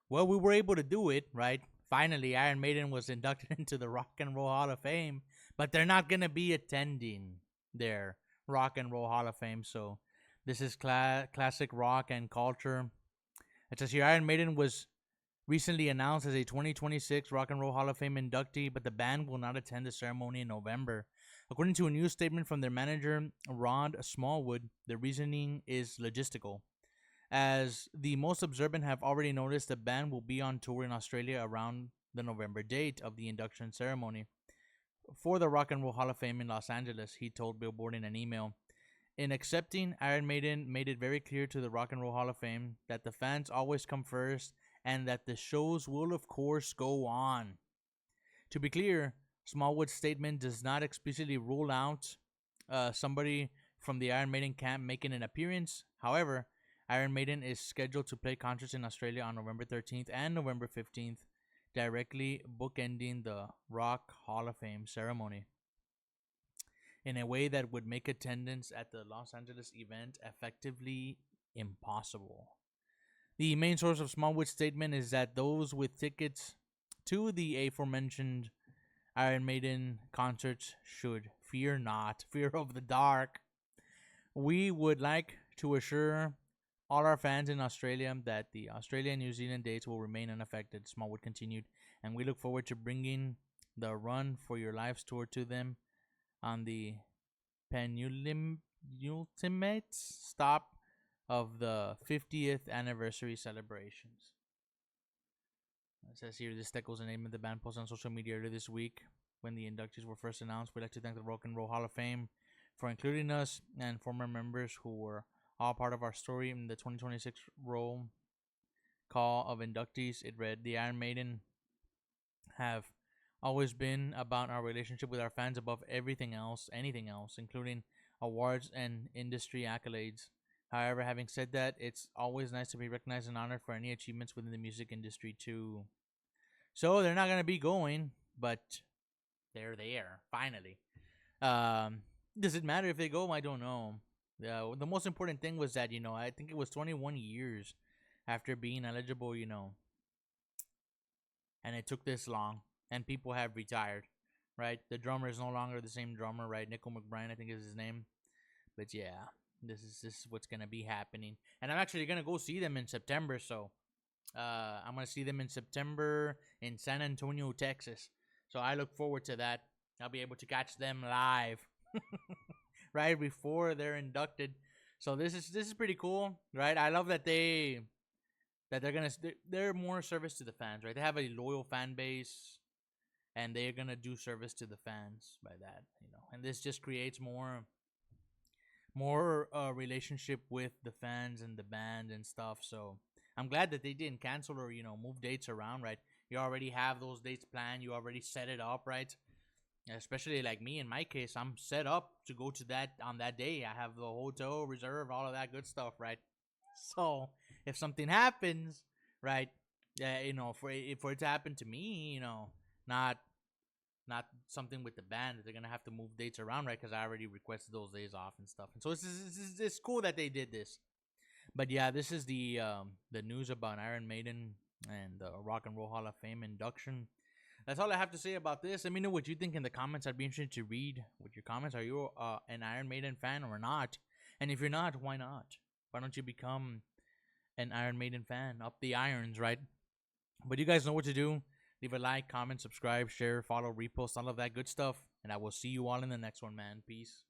Well, we were able to do it, right? Finally, Iron Maiden was inducted into the Rock and Roll Hall of Fame, but they're not going to be attending their Rock and Roll Hall of Fame. So this is classic rock and culture. It says here Iron Maiden was recently announced as a 2026 Rock and Roll Hall of Fame inductee, but the band will not attend the ceremony in November. According to a news statement from their manager, Rod Smallwood, the reasoning is logistical. As the most observant have already noticed, the band will be on tour in Australia around the November date of the induction ceremony for the Rock and Roll Hall of Fame in Los Angeles, he told Billboard in an email. In accepting, Iron Maiden made it very clear to the Rock and Roll Hall of Fame that the fans always come first and that the shows will, of course, go on. To be clear, Smallwood's statement does not explicitly rule out somebody from the Iron Maiden camp making an appearance. However, Iron Maiden is scheduled to play concerts in Australia on November 13th and November 15th, directly bookending the Rock Hall of Fame ceremony in a way that would make attendance at the Los Angeles event effectively impossible. The main source of Smallwood's statement is that those with tickets to the aforementioned Iron Maiden concerts should fear not, fear of the dark. We would like to assure all our fans in Australia that the Australia and New Zealand dates will remain unaffected, Smallwood continued, and we look forward to bringing the Run for Your Lives tour to them on the penultimate stop of the 50th anniversary celebrations. It says here, this echoes the name of the band posted on social media earlier this week when the inductees were first announced. We'd like to thank the Rock and Roll Hall of Fame for including us and former members who were all part of our story in the 2026 roll call of inductees. It read, the Iron Maiden have always been about our relationship with our fans above everything else, anything else, including awards and industry accolades. However, having said that, it's always nice to be recognized and honored for any achievements within the music industry too. So they're not going to be going, but they're there, finally. Does it matter if they go? I don't know. The most important thing was that, I think it was 21 years after being eligible, and it took this long, and people have retired, right? The drummer is no longer the same drummer, right? Nickel McBride, I think is his name. But yeah, this is what's gonna be happening, and I'm actually gonna go see them in September. So, I'm gonna see them in September in San Antonio, Texas. So I look forward to that. I'll be able to catch them live, right before they're inducted. So this is pretty cool, right? I love that they're more service to the fans, right? They have a loyal fan base, and they're gonna do service to the fans by that, And this just creates more relationship with the fans and the band and stuff. So I'm glad that they didn't cancel or move dates around, right? You already have those dates planned. You already set it up, right? Especially like me, in my case, I'm set up to go to that on that day. I have the hotel reserved, all of that good stuff, right? So if something happens, right, for it to happen to me, not something with the band, they're gonna have to move dates around, right? Because I already requested those days off and stuff. And so it's cool that they did this. But yeah, this is the news about Iron Maiden and the Rock and Roll Hall of Fame induction. That's all I have to say about this. Let me know what you think in the comments. I'd be interested to read what your comments. Are you an Iron Maiden fan or not? And if you're not, why not? Why don't you become an Iron Maiden fan? Up the irons, right? But you guys know what to do. Leave a like, comment, subscribe, share, follow, repost, all of that good stuff. And I will see you all in the next one, man. Peace.